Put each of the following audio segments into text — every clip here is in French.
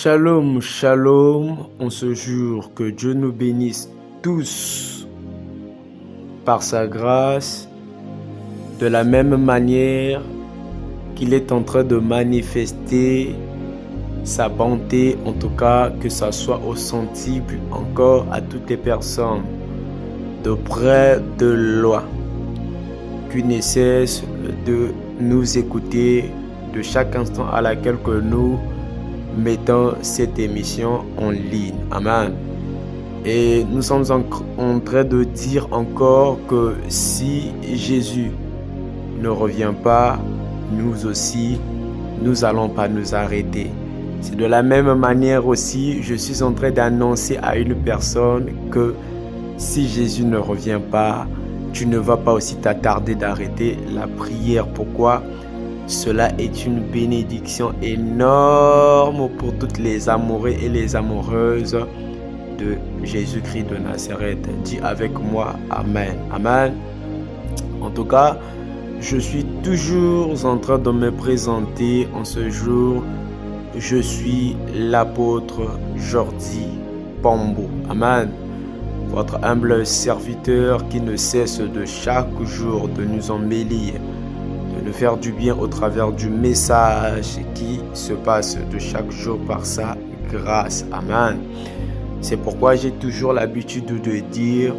Shalom, shalom, on se jure que Dieu nous bénisse tous par sa grâce, de la même manière qu'il est en train de manifester sa bonté, en tout cas que ça soit au sentible encore à toutes les personnes, de près, de loin, qui ne cessent de nous écouter de chaque instant à laquelle que nous mettons cette émission en ligne. Amen. Et nous sommes en train de dire encore que si Jésus ne revient pas, nous aussi, nous n'allons pas nous arrêter. C'est de la même manière aussi, je suis en train d'annoncer à une personne que si Jésus ne revient pas, tu ne vas pas aussi t'attarder d'arrêter la prière. Pourquoi? Cela est une bénédiction énorme pour toutes les amoureux et les amoureuses de Jésus-Christ de Nazareth. Dis avec moi Amen. Amen. En tout cas, je suis toujours en train de me présenter en ce jour. Je suis l'apôtre Jordi Pombo. Amen. Votre humble serviteur qui ne cesse de chaque jour de nous embellir, de nous faire du bien au travers du message qui se passe de chaque jour par sa grâce. Amen. C'est pourquoi j'ai toujours l'habitude de dire,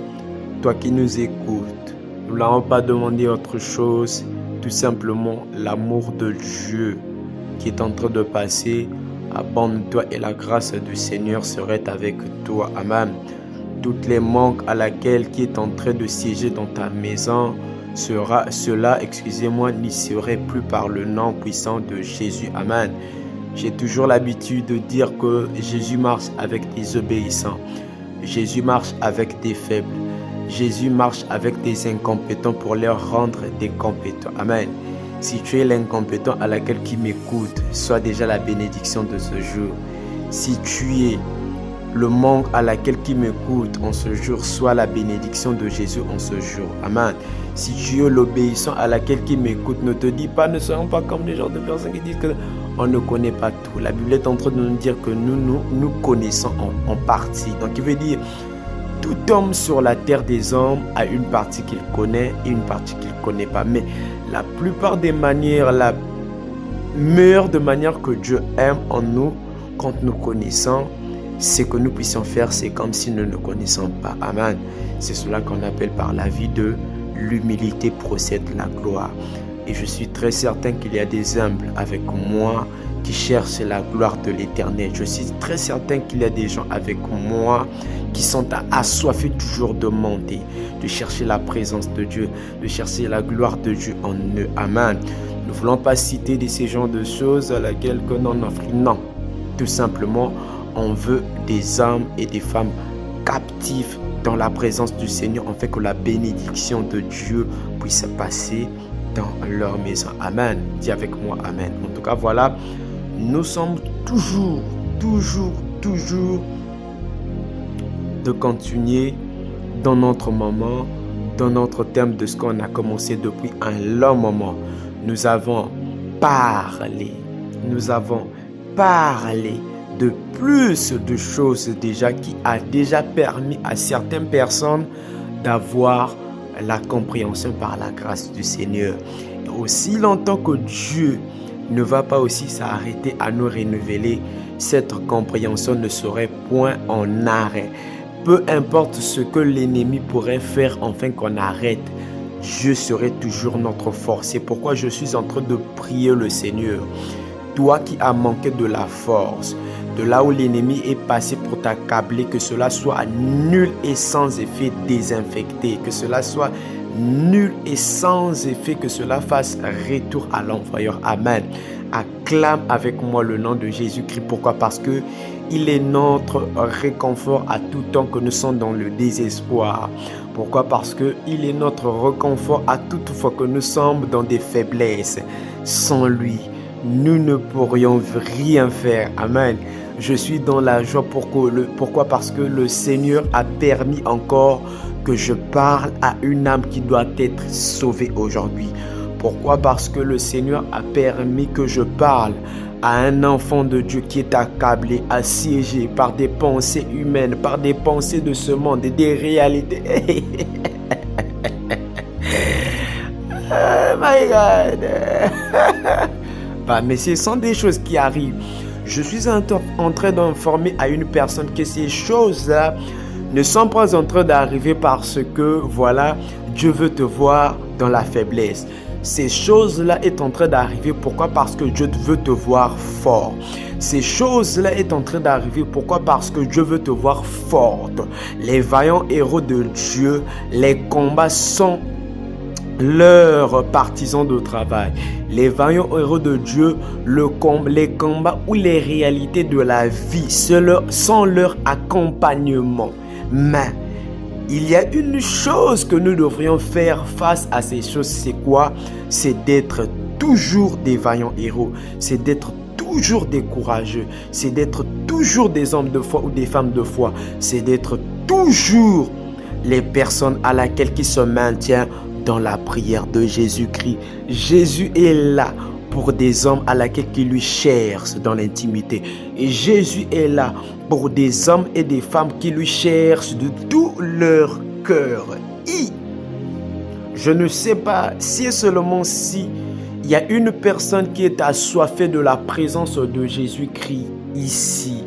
toi qui nous écoutes, nous n'allons pas demander autre chose, tout simplement l'amour de Dieu qui est en train de passer. Abonne-toi et la grâce du Seigneur serait avec toi. Amen. Toutes les manques à laquelle qui est en train de siéger dans ta maison, cela, n'y serait plus par le nom puissant de Jésus. Amen. J'ai toujours l'habitude de dire que Jésus marche avec des obéissants. Jésus marche avec des faibles. Jésus marche avec des incompétents pour leur rendre des compétents. Amen. Si tu es l'incompétent à laquelle qui m'écoute, sois déjà la bénédiction de ce jour. Si tu es le manque à laquelle qui m'écoute en ce jour, soit la bénédiction de Jésus en ce jour. Amen. Si tu es l'obéissant à laquelle qui m'écoute, ne te dis pas, ne soyons pas comme les gens de personnes qui disent qu'on ne connaît pas tout. La Bible est en train de nous dire que nous connaissons en partie. Donc il veut dire, tout homme sur la terre des hommes a une partie qu'il connaît et une partie qu'il ne connaît pas. Mais la plupart des manières, la meilleure de manière que Dieu aime en nous, quand nous connaissons, ce que nous puissions faire, c'est comme si nous ne connaissons pas. Amen. C'est cela qu'on appelle par la vie de l'humilité procède la gloire. Et je suis très certain qu'il y a des humbles avec moi qui cherchent la gloire de l'Éternel. Je suis très certain qu'il y a des gens avec moi qui sont assoiffés toujours de monter, de chercher la présence de Dieu, de chercher la gloire de Dieu en eux. Amen. Nous ne voulons pas citer de ces genres de choses à laquelle que l'on offre. Non. Tout simplement, on veut des hommes et des femmes captifs dans la présence du Seigneur, afin que la bénédiction de Dieu puisse passer dans leur maison. Amen. Dis avec moi Amen. En tout cas, voilà, nous sommes toujours de continuer dans notre moment, dans notre thème de ce qu'on a commencé depuis un long moment. Nous avons parlé de plus de choses déjà qui a déjà permis à certaines personnes d'avoir la compréhension par la grâce du Seigneur. Et aussi longtemps que Dieu ne va pas aussi s'arrêter à nous renouveler, cette compréhension ne serait point en arrêt. Peu importe ce que l'ennemi pourrait faire afin qu'on arrête, Dieu serait toujours notre force. C'est pourquoi je suis en train de prier le Seigneur. Toi qui as manqué de la force, de là où l'ennemi est passé pour t'accabler, que cela soit nul et sans effet désinfecté, que cela soit nul et sans effet, que cela fasse retour à l'envoyeur. Amen. Acclame avec moi le nom de Jésus-Christ. Pourquoi? Parce que il est notre réconfort à tout temps que nous sommes dans le désespoir. Pourquoi? Parce que il est notre réconfort à toute fois que nous sommes dans des faiblesses. Sans lui, nous ne pourrions rien faire. Amen. Je suis dans la joie. Pourquoi? Parce que le Seigneur a permis encore que je parle à une âme qui doit être sauvée aujourd'hui. Pourquoi? Parce que le Seigneur a permis que je parle à un enfant de Dieu qui est accablé, assiégé par des pensées humaines, par des pensées de ce monde et des réalités. Oh my God. Bah, mais ce sont des choses qui arrivent. Je suis en train d'informer à une personne que ces choses-là ne sont pas en train d'arriver parce que, voilà, Dieu veut te voir dans la faiblesse. Ces choses-là sont en train d'arriver. Pourquoi? Parce que Dieu veut te voir fort. Ces choses-là sont en train d'arriver. Pourquoi? Parce que Dieu veut te voir forte. Les vaillants héros de Dieu, les combats sont leurs partisans de travail. Les vaillants héros de Dieu, les combats ou les réalités de la vie sont leur accompagnement. Mais il y a une chose que nous devrions faire face à ces choses, c'est quoi? C'est d'être toujours des vaillants héros, c'est d'être toujours des courageux, c'est d'être toujours des hommes de foi ou des femmes de foi, c'est d'être toujours les personnes à laquelle qui se maintiennent dans la prière de Jésus-Christ. Jésus est là pour des hommes à laquelle qui lui cherchent dans l'intimité. Et Jésus est là pour des hommes et des femmes qui lui cherchent de tout leur cœur. Je ne sais pas si et seulement si il y a une personne qui est assoiffée de la présence de Jésus-Christ ici.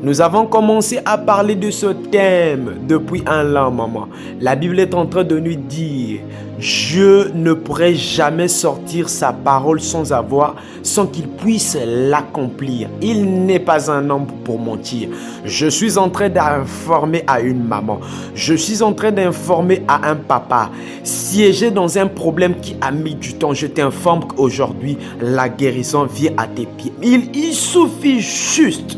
Nous avons commencé à parler de ce thème depuis un long moment. La Bible est en train de nous dire, Dieu ne pourrait jamais sortir sa parole sans qu'il puisse l'accomplir. Il n'est pas un homme pour mentir. Je suis en train d'informer à une maman. Je suis en train d'informer à un papa. Siégé dans un problème qui a mis du temps, je t'informe qu'aujourd'hui, la guérison vient à tes pieds. Il suffit juste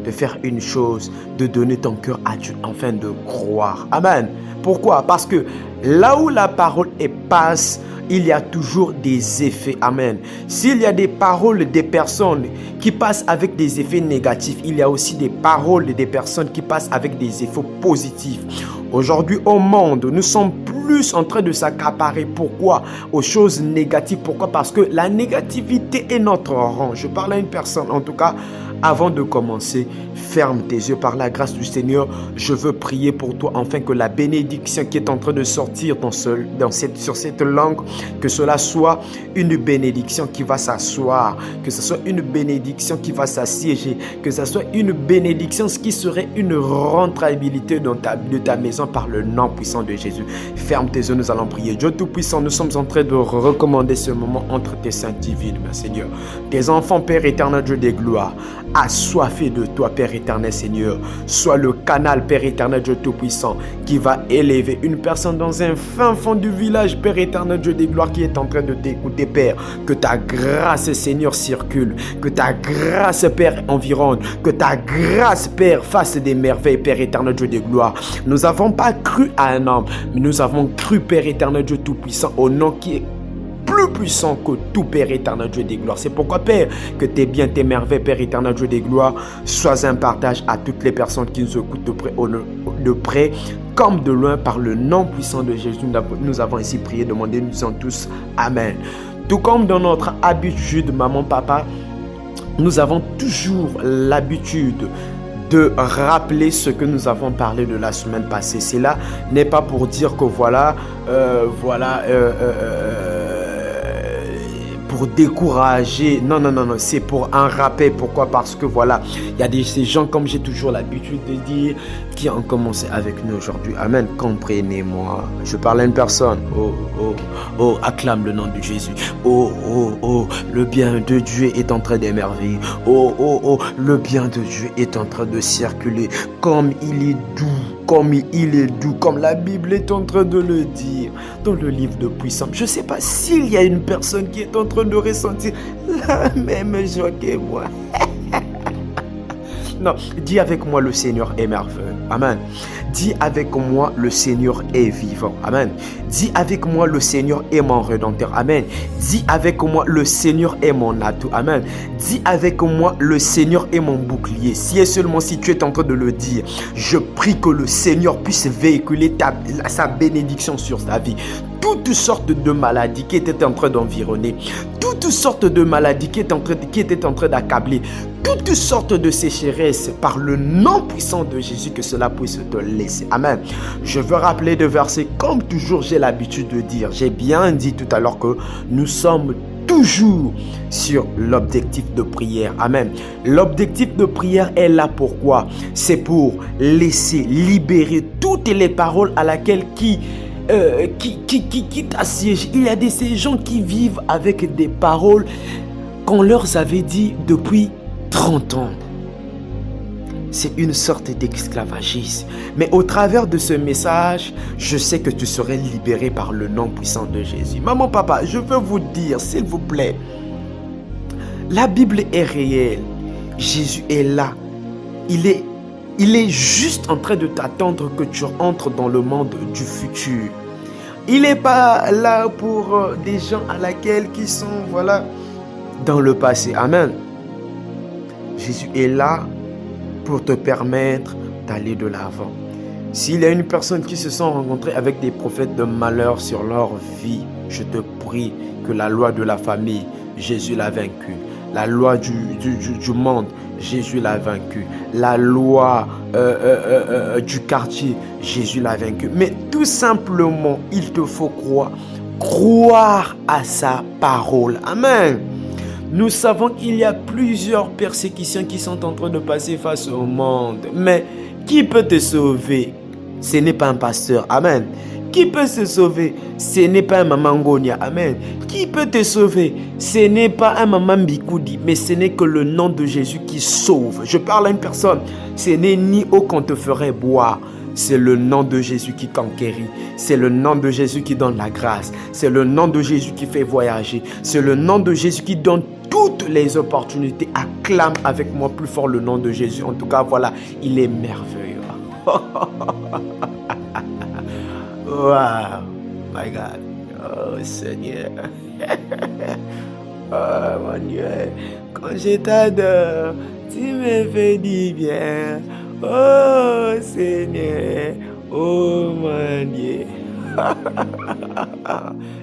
de faire une chose, de donner ton cœur à Dieu, afin de croire. Amen. Pourquoi? Parce que là où la parole passe, il y a toujours des effets. Amen. S'il y a des paroles des personnes qui passent avec des effets négatifs, il y a aussi des paroles des personnes qui passent avec des effets positifs. Aujourd'hui au monde, nous sommes plus en train de s'accaparer. Pourquoi? Aux choses négatives. Pourquoi? Parce que la négativité est notre rang. Je parle à une personne, en tout cas, avant de commencer, ferme tes yeux. Par la grâce du Seigneur, je veux prier pour toi, afin que la bénédiction qui est en train de sortir sur cette langue, que cela soit une bénédiction qui va s'asseoir, que ce soit une bénédiction qui va s'assiéger, que ce soit une bénédiction qui serait une rentabilité de ta maison par le nom puissant de Jésus. Ferme tes yeux, nous allons prier. Dieu Tout-Puissant, nous sommes en train de recommander ce moment entre tes saintes divines, mon Seigneur. Tes enfants, Père éternel, Dieu des gloires, assoiffés de toi, Père éternel, Seigneur. Sois le canal, Père éternel, Dieu Tout-Puissant, qui va élever une personne dans un fin fond du village, Père éternel, Dieu des gloires, qui est en train de t'écouter, Père. Que ta grâce, Seigneur, circule. Que ta grâce, Père, environne. Que ta grâce, Père, fasse des merveilles, Père éternel, Dieu des gloires. Nous n'avons pas cru à un homme, mais nous avons cru, Père éternel, Dieu Tout-Puissant, au nom qui est plus puissant que tout, Père éternel, Dieu des gloires. C'est pourquoi, Père, que tes biens, tes merveilles, Père éternel, Dieu des gloires, soient un partage à toutes les personnes qui nous écoutent de près comme de loin, par le nom puissant de Jésus. Nous avons ainsi prié, demandé, nous disons tous Amen. Tout comme dans notre habitude, maman, papa, nous avons toujours l'habitude de rappeler ce que nous avons parlé de la semaine passée. Cela n'est pas pour dire que pour décourager. Non, c'est pour un rappel. Pourquoi? Parce que voilà, il y a ces gens, comme j'ai toujours l'habitude de dire, qui ont commencé avec nous aujourd'hui. Amen. Comprenez-moi. Je parle à une personne. Oh, acclame le nom de Jésus. Oh, le bien de Dieu est en train d'émerveiller. Oh, le bien de Dieu est en train de circuler. Comme il est doux, comme la Bible est en train de le dire dans le livre de Puissance. Je ne sais pas s'il y a une personne qui est en train de ressentir la même joie que moi. Non, dis avec moi, le Seigneur est merveilleux. Amen. Dis avec moi, le Seigneur est vivant. Amen. Dis avec moi, le Seigneur est mon rédempteur. Amen. Dis avec moi, le Seigneur est mon atout. Amen. Dis avec moi, le Seigneur est mon bouclier. Si et seulement si tu es en train de le dire, je prie que le Seigneur puisse véhiculer sa bénédiction sur ta vie. toutes sortes de maladies qui étaient en train d'environner, toutes sortes de maladies qui étaient en train d'accabler, toutes sortes de sécheresses, par le nom puissant de Jésus, que cela puisse te laisser. Amen. Je veux rappeler deux versets, comme toujours j'ai l'habitude de dire. J'ai bien dit tout à l'heure que nous sommes toujours sur l'objectif de prière. Amen. L'objectif de prière est là pourquoi? C'est pour laisser libérer toutes les paroles à laquelle qui t'assiègent. Il y a ces gens qui vivent avec des paroles qu'on leur avait dit depuis 30 ans. C'est une sorte d'esclavagisme. Mais au travers de ce message, je sais que tu serais libéré par le nom puissant de Jésus. Maman, papa, je veux vous dire, s'il vous plaît, la Bible est réelle. Jésus est là. Il est juste en train de t'attendre que tu entres dans le monde du futur. Il n'est pas là pour des gens à laquelle qui sont, dans le passé. Amen. Jésus est là pour te permettre d'aller de l'avant. S'il y a une personne qui se sent rencontrée avec des prophètes de malheur sur leur vie, je te prie que la loi de la famille, Jésus l'a vaincu. La loi du monde, Jésus l'a vaincu. La loi du quartier, Jésus l'a vaincu. Mais tout simplement, il te faut croire à sa parole. Amen. Nous savons qu'il y a plusieurs persécutions qui sont en train de passer face au monde. Mais qui peut te sauver? Ce n'est pas un pasteur. Amen. Qui peut se sauver? Ce n'est pas un maman Ngonia. Amen. Qui peut te sauver? Ce n'est pas un maman Bikoudi, mais ce n'est que le nom de Jésus qui sauve. Je parle à une personne. Ce n'est ni eau qu'on te ferait boire. C'est le nom de Jésus qui conquérit. C'est le nom de Jésus qui donne la grâce. C'est le nom de Jésus qui fait voyager. C'est le nom de Jésus qui donne toutes les opportunités. Acclame avec moi plus fort le nom de Jésus. En tout cas, il est merveilleux. Wow, my God. Oh Seigneur. Oh mon Dieu. Quand je t'adore, tu me fais du bien. Oh Seigneur. Oh mon Dieu.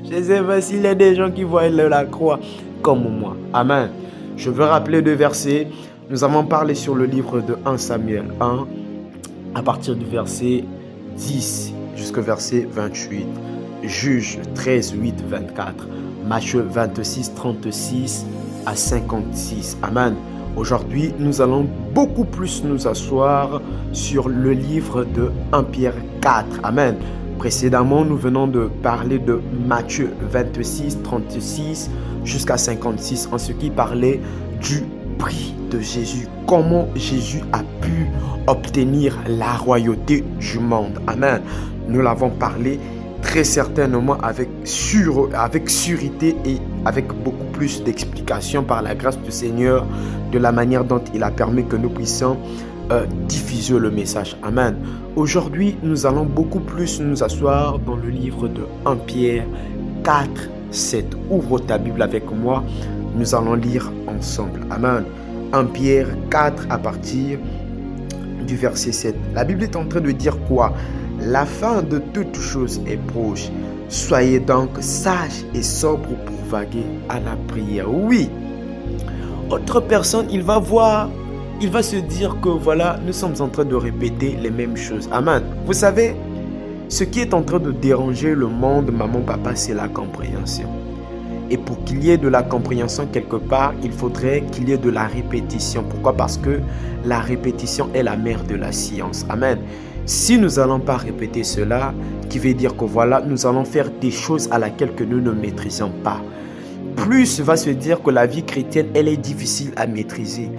Je ne sais pas s'il y a des gens qui voient la croix comme moi. Amen. Je veux rappeler deux versets. Nous avons parlé sur le livre de 1 Samuel 1, à partir du verset 10 jusqu'au verset 28. Juge 13, 8, 24. Matthieu 26, 36 à 56. Amen. Aujourd'hui, nous allons beaucoup plus nous asseoir sur le livre de 1 Pierre 4. Amen. Précédemment, nous venons de parler de Matthieu 26, 36 jusqu'à 56 en ce qui parlait du prix de Jésus. Comment Jésus a pu obtenir la royauté du monde. Amen. Nous l'avons parlé très certainement avec sûreté et avec beaucoup plus d'explications par la grâce du Seigneur, de la manière dont il a permis que nous puissions diffuser le message. Amen. Aujourd'hui, nous allons beaucoup plus nous asseoir dans le livre de 1 Pierre 4, 7. Ouvre ta Bible avec moi. Nous allons lire ensemble. Amen. 1 Pierre 4 à partir du verset 7. La Bible est en train de dire quoi? La fin de toute chose est proche. Soyez donc sages et sobres pour vaguer à la prière. Oui. Autre personne, il va se dire que nous sommes en train de répéter les mêmes choses. Amen. Vous savez, ce qui est en train de déranger le monde, maman, papa, c'est la compréhension. Et pour qu'il y ait de la compréhension quelque part, il faudrait qu'il y ait de la répétition. Pourquoi? Parce que la répétition est la mère de la science. Amen. Si nous n'allons pas répéter cela, qui veut dire que nous allons faire des choses à laquelle que nous ne maîtrisons pas. Plus va se dire que la vie chrétienne, elle est difficile à maîtriser.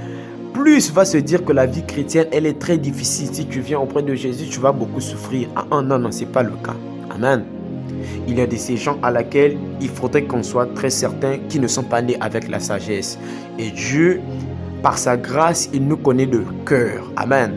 Plus va se dire que la vie chrétienne, elle est très difficile. Si tu viens auprès de Jésus, tu vas beaucoup souffrir. Non, ce n'est pas le cas. Amen. Il y a ces gens à laquelle il faudrait qu'on soit très certain qu'ils ne sont pas nés avec la sagesse. Et Dieu, par sa grâce, il nous connaît de cœur. Amen.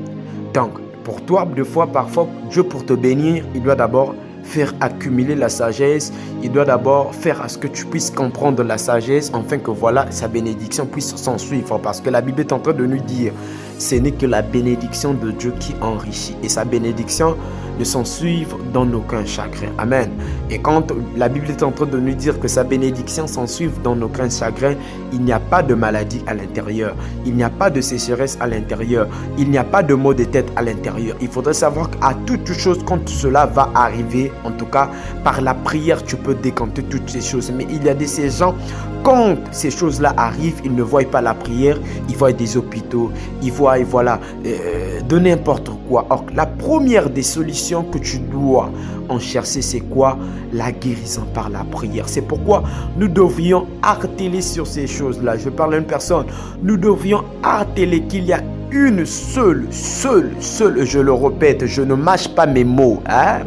Donc, pour toi, parfois, Dieu pour te bénir, il doit d'abord faire accumuler la sagesse. Il doit d'abord faire à ce que tu puisses comprendre la sagesse, afin que sa bénédiction puisse s'en suivre. Parce que la Bible est en train de nous dire, ce n'est que la bénédiction de Dieu qui enrichit. Et sa bénédiction ne s'en suivre dans aucun chagrin. Amen. Et quand la Bible est en train de nous dire que sa bénédiction s'en suive dans aucun chagrin, il n'y a pas de maladie à l'intérieur. Il n'y a pas de sécheresse à l'intérieur. Il n'y a pas de maux de tête à l'intérieur. Il faudrait savoir qu'à toute chose, quand cela va arriver, en tout cas, par la prière, tu peux décanter toutes ces choses. Mais il y a ces gens, quand ces choses-là arrivent, ils ne voient pas la prière, ils voient des hôpitaux, ils voient, de n'importe quoi. Or, la première des solutions que tu dois en chercher, c'est quoi? La guérison par la prière. C'est pourquoi nous devrions harceler sur ces choses-là. Je parle à une personne. Nous devrions harceler qu'il y a une seule, je le répète, je ne mâche pas mes mots. Hein?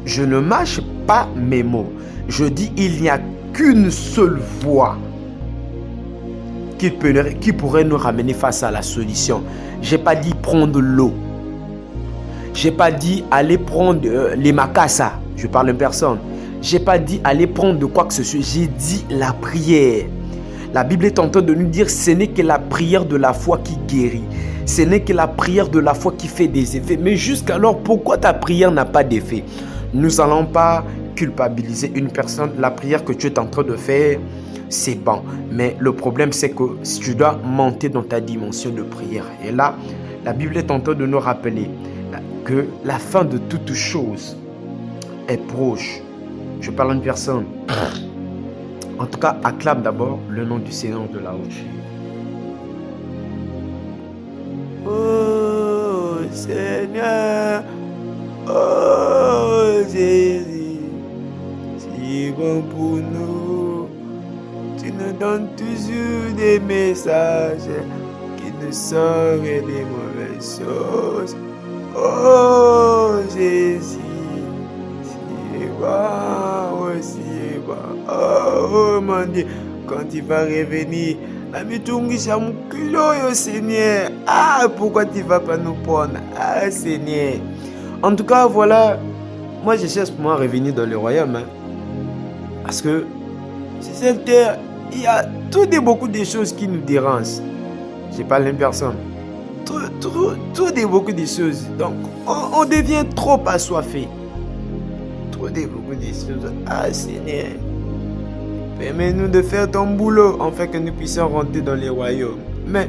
Je ne mâche pas mes mots. Je dis, il n'y a qu'une seule voie qui pourrait nous ramener face à la solution. Je n'ai pas dit prendre l'eau. Je n'ai pas dit aller prendre les macassas. Je parle de personne. Je n'ai pas dit aller prendre de quoi que ce soit. J'ai dit la prière. La Bible est en train de nous dire ce n'est que la prière de la foi qui guérit. Ce n'est que la prière de la foi qui fait des effets. Mais jusqu'alors, pourquoi ta prière n'a pas d'effet? Nous n'allons pas culpabiliser une personne. La prière que tu es en train de faire, c'est bon. Mais le problème, c'est que si tu dois monter dans ta dimension de prière. Et là, la Bible est en train de nous rappeler que la fin de toute chose est proche. Je parle à une personne. En tout cas, acclame d'abord le nom du Seigneur de la haute. Oh Seigneur, oh Jésus, si bon pour nous. Tu nous donnes toujours des messages qui nous sortent des mauvaises choses. Oh Jésus, si bon, oh si bon. Oh mon Dieu, quand il va revenir, l'ami Tungi Chamukilo, Seigneur. Ah, pourquoi tu ne vas pas nous prendre? Ah, Seigneur. En tout cas, voilà, moi je cherche pour moi à revenir dans le royaume. Hein, parce que sur cette terre, il y a beaucoup de choses qui nous dérangent. Je parle d'une personne. Beaucoup de choses. Donc, on devient trop assoiffé. Beaucoup de choses. Ah, Seigneur. Permets-nous de faire ton boulot afin que nous puissions rentrer dans les royaumes. Mais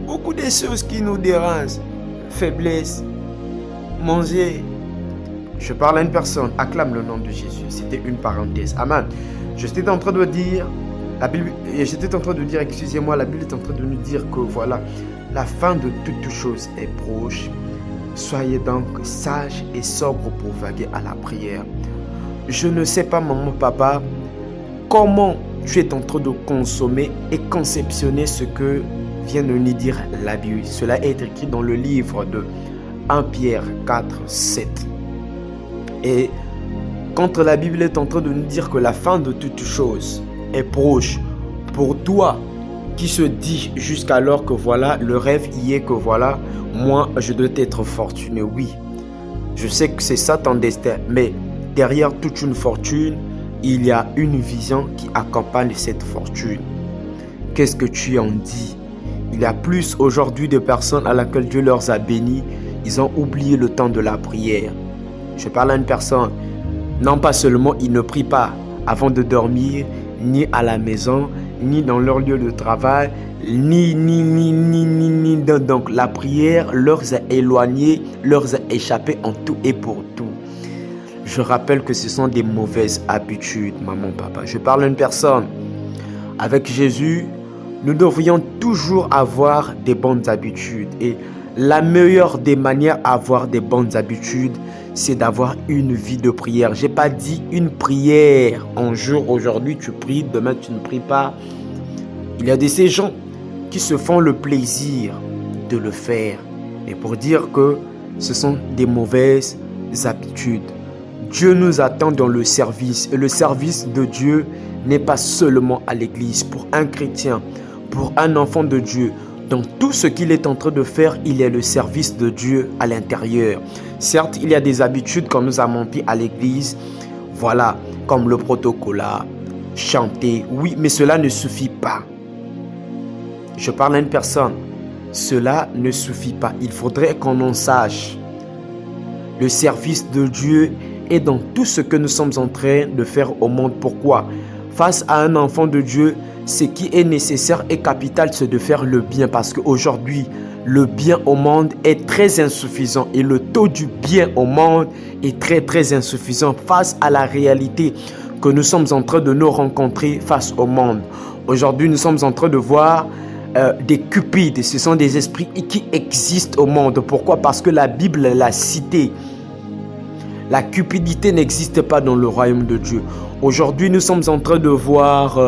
beaucoup de choses qui nous dérangent. Faiblesse. Manger. Je parle à une personne. Acclame le nom de Jésus. C'était une parenthèse. Amen. J'étais en train de dire, excusez-moi, la Bible est en train de nous dire que voilà, la fin de toute chose est proche. Soyez donc sages et sobres pour vaguer à la prière. Je ne sais pas, maman, papa, comment tu es en train de consommer et conceptionner ce que vient de nous dire la Bible. Cela est écrit dans le livre de 1 Pierre 4, 7. Et quand la Bible est en train de nous dire que la fin de toute chose est proche, pour toi qui se dit jusqu'alors que voilà, le rêve y est que voilà, moi je dois être fortuné. Oui, je sais que c'est ça ton destin, mais derrière toute une fortune, il y a une vision qui accompagne cette fortune. Qu'est-ce que tu en dis? Il y a plus aujourd'hui de personnes à laquelle Dieu leur a béni, ils ont oublié le temps de la prière. Je parle à une personne, non pas seulement ils ne prient pas avant de dormir, ni à la maison, ni dans leur lieu de travail, donc la prière leur a éloignés, leur a échappé en tout et pour tout. Je rappelle que ce sont des mauvaises habitudes, maman, papa. Je parle à une personne. Avec Jésus, nous devrions toujours avoir des bonnes habitudes. Et la meilleure des manières à avoir des bonnes habitudes, c'est d'avoir une vie de prière. Je n'ai pas dit une prière. Un jour, aujourd'hui, tu pries, demain, tu ne pries pas. Il y a ces gens qui se font le plaisir de le faire. Et pour dire que ce sont des mauvaises habitudes. Dieu nous attend dans le service. Et le service de Dieu n'est pas seulement à l'église. Pour un chrétien, pour un enfant de Dieu, dans tout ce qu'il est en train de faire, il y a le service de Dieu à l'intérieur. Certes, il y a des habitudes qu'on nous a montées à l'église. Voilà, comme le protocolat, chanter. Oui, mais cela ne suffit pas. Je parle à une personne. cela ne suffit pas. Il faudrait qu'on en sache. Le service de Dieu est dans tout ce que nous sommes en train de faire au monde. Pourquoi? Face à un enfant de Dieu, ce qui est nécessaire et capital, c'est de faire le bien. Parce qu'aujourd'hui, le bien au monde est très insuffisant. Et le taux du bien au monde est très insuffisant face à la réalité que nous sommes en train de nous rencontrer face au monde. Aujourd'hui, nous sommes en train de voir des cupides. Ce sont des esprits qui existent au monde. Pourquoi? Parce que la Bible l'a cité. La cupidité n'existe pas dans le royaume de Dieu. Aujourd'hui, nous sommes en train de voir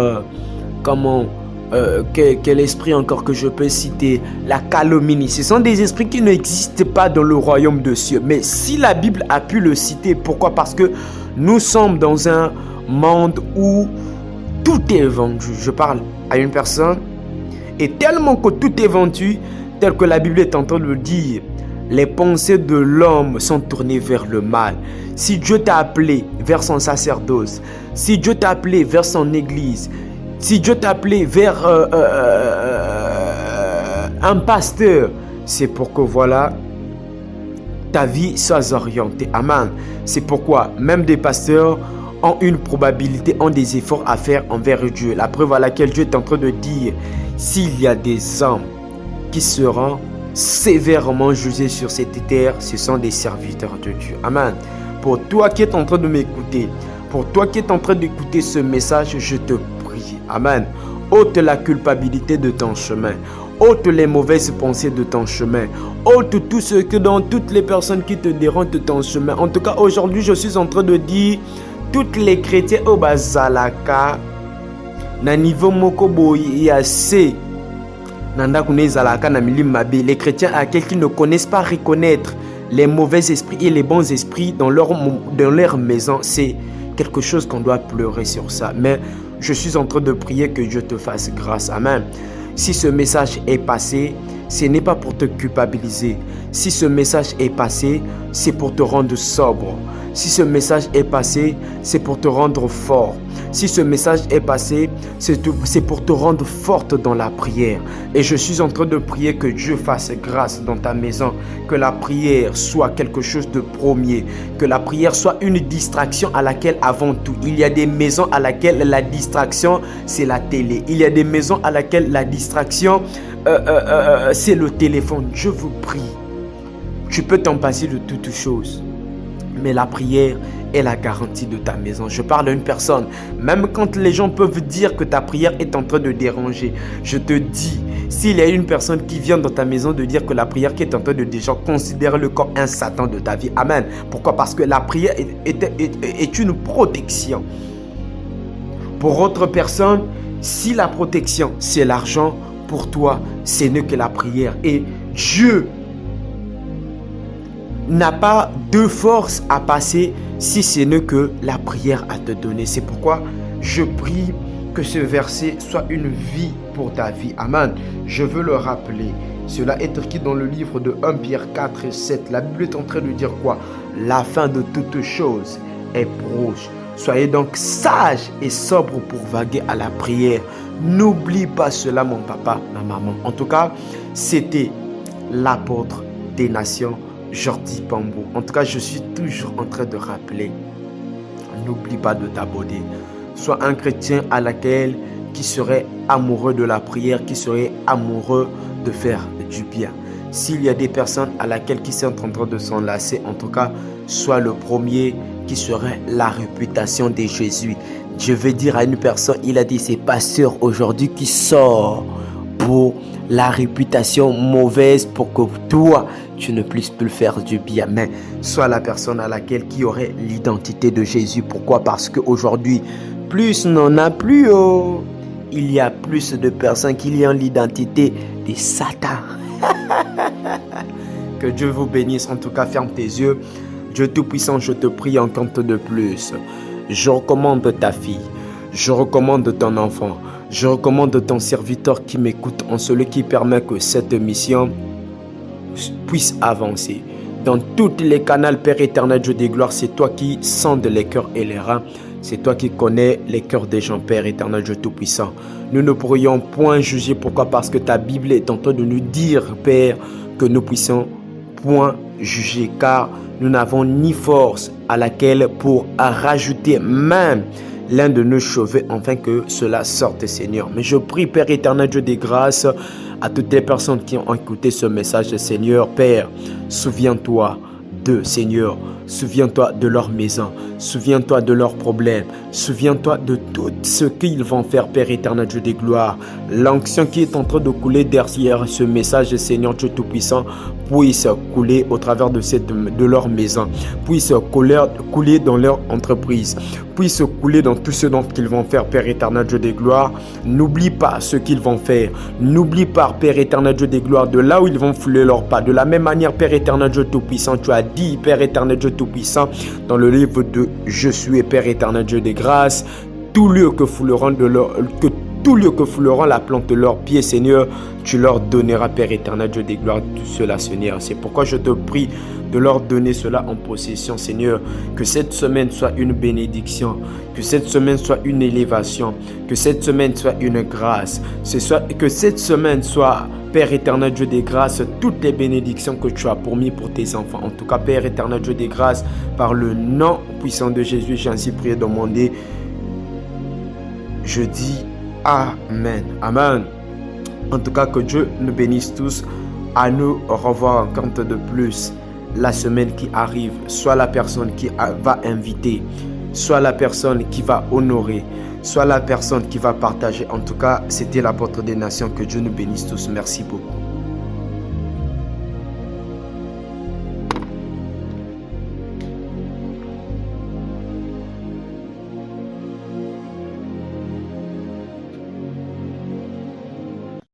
quel esprit encore que je peux citer? La calomnie. Ce sont des esprits qui n'existent pas dans le royaume de Dieu. Mais si la Bible a pu le citer, pourquoi? Parce que nous sommes dans un monde où tout est vendu. Je parle à une personne et tellement que tout est vendu, tel que la Bible est en train de le dire, les pensées de l'homme sont tournées vers le mal. Si Dieu t'a appelé vers son sacerdoce, si Dieu t'a appelé vers son église, si Dieu t'a appelé vers un pasteur, c'est pour que voilà, ta vie soit orientée. Amen. C'est pourquoi même des pasteurs ont une probabilité, ont des efforts à faire envers Dieu. La preuve à laquelle Dieu est en train de dire, s'il y a des hommes qui seront sévèrement jugés sur cette terre, ce sont des serviteurs de Dieu. Amen. Pour toi qui es en train de m'écouter, pour toi qui es en train d'écouter ce message, je te prie. Amen. Ôte la culpabilité de ton chemin. Ôte les mauvaises pensées de ton chemin. Ôte tout ce que dans toutes les personnes qui te dérangent de ton chemin. En tout cas, aujourd'hui, je suis en train de dire, toutes les chrétiens au bazalaka, na niveau mokobo yase, nanda kune zalaka na milim mabe. Les chrétiens à qui ne connaissent pas reconnaître les mauvais esprits et les bons esprits dans leur maison, c'est quelque chose qu'on doit pleurer sur ça. Mais je suis en train de prier que Dieu te fasse grâce. Amen. Si ce message est passé, ce n'est pas pour te culpabiliser. Si ce message est passé, c'est pour te rendre sobre. Si ce message est passé, c'est pour te rendre fort. Si ce message est passé, c'est pour te rendre forte dans la prière. Et je suis en train de prier que Dieu fasse grâce dans ta maison. Que la prière soit quelque chose de premier. Que la prière soit une distraction à laquelle avant tout. Il y a des maisons à laquelle la distraction, c'est la télé. Il y a des maisons à laquelle la distraction, c'est le téléphone. Je vous prie. Tu peux t'en passer de toutes choses. Mais la prière est la garantie de ta maison. Je parle à une personne. Même quand les gens peuvent dire que ta prière est en train de déranger, je te dis, s'il y a une personne qui vient dans ta maison de dire que la prière qui est en train de déranger, considère-le comme un Satan de ta vie. Amen. Pourquoi? Parce que la prière est une protection. Pour autre personne, si la protection, c'est l'argent, pour toi, ce n'est que la prière. Et Dieu n'a pas de force à passer si ce n'est que la prière à te donner. C'est pourquoi je prie que ce verset soit une vie pour ta vie. Amen. Je veux le rappeler. Cela est écrit dans le livre de 1 Pierre 4 et 7. La Bible est en train de dire quoi? La fin de toutes choses est proche. Soyez donc sages et sobres pour vaguer à la prière. N'oublie pas cela, mon papa, ma maman. En tout cas, c'était l'apôtre des nations, Jordi Pambou. En tout cas, je suis toujours en train de rappeler, n'oublie pas de t'abonner. Sois un chrétien à laquelle qui serait amoureux de la prière, qui serait amoureux de faire du bien. S'il y a des personnes à laquelle qui sont en train de s'enlacer, en tout cas, sois le premier qui serait la réputation de Jésus. Je veux dire à une personne, il a dit, c'est pasteurs aujourd'hui qui sort pour la réputation mauvaise pour que toi, tu ne puisses plus faire du bien. Mais sois la personne à laquelle qui aurait l'identité de Jésus. Pourquoi? Parce qu'aujourd'hui, plus n'en a plus. Oh, il y a plus de personnes qui ont l'identité de Satan. Que Dieu vous bénisse. En tout cas, ferme tes yeux. Dieu Tout-Puissant, je te prie encore de plus. Je recommande ta fille. Je recommande ton enfant. Je recommande ton serviteur qui m'écoute en celui qui permet que cette mission puisse avancer. Dans tous les canaux, Père éternel, Dieu des gloires, c'est toi qui sondes les cœurs et les reins. C'est toi qui connais les cœurs des gens, Père éternel, Dieu Tout-Puissant. Nous ne pourrions point juger. Pourquoi? Parce que ta Bible est en train de nous dire, Père, que nous puissions point juger, car nous n'avons ni force à laquelle pour rajouter même l'un de nos cheveux, afin que cela sorte, Seigneur. Mais je prie, Père éternel, Dieu des grâces, à toutes les personnes qui ont écouté ce message, Seigneur, Père, souviens-toi d'eux, Seigneur. Souviens-toi de leur maison, souviens-toi de leurs problèmes, souviens-toi de tout ce qu'ils vont faire, Père éternel, Dieu des gloires. L'onction qui est en train de couler derrière ce message, Seigneur Dieu Tout-Puissant, puisse couler au travers de leur maison, puisse couler dans leur entreprise, puisse couler dans tout ce dont ils vont faire, Père éternel, Dieu des gloires. N'oublie pas ce qu'ils vont faire, n'oublie pas, Père éternel, Dieu des gloires, de là où ils vont fouler leurs pas. De la même manière, Père éternel, Dieu Tout-Puissant, tu as dit, Père éternel, Dieu Tout-Puissant, dans le livre de Je suis, Père éternel, Dieu des grâces, tout lieu que fouleront la plante de leurs pieds, Seigneur, tu leur donneras, Père éternel, Dieu des gloires, tout cela, Seigneur. C'est pourquoi je te prie de leur donner cela en possession, Seigneur. Que cette semaine soit une bénédiction, que cette semaine soit une élévation, que cette semaine soit une grâce, que cette semaine soit, Père éternel, Dieu des grâces, toutes les bénédictions que tu as promis pour tes enfants. En tout cas, Père éternel, Dieu des grâces, par le nom puissant de Jésus, j'ai ainsi prié, demandé. Je dis Amen. Amen. En tout cas, que Dieu nous bénisse tous. À nous revoir encore de plus la semaine qui arrive. Soit la personne qui va inviter, soit la personne qui va honorer, soit la personne qui va partager. En tout cas, c'était l'apôtre des nations. Que Dieu nous bénisse tous. Merci beaucoup.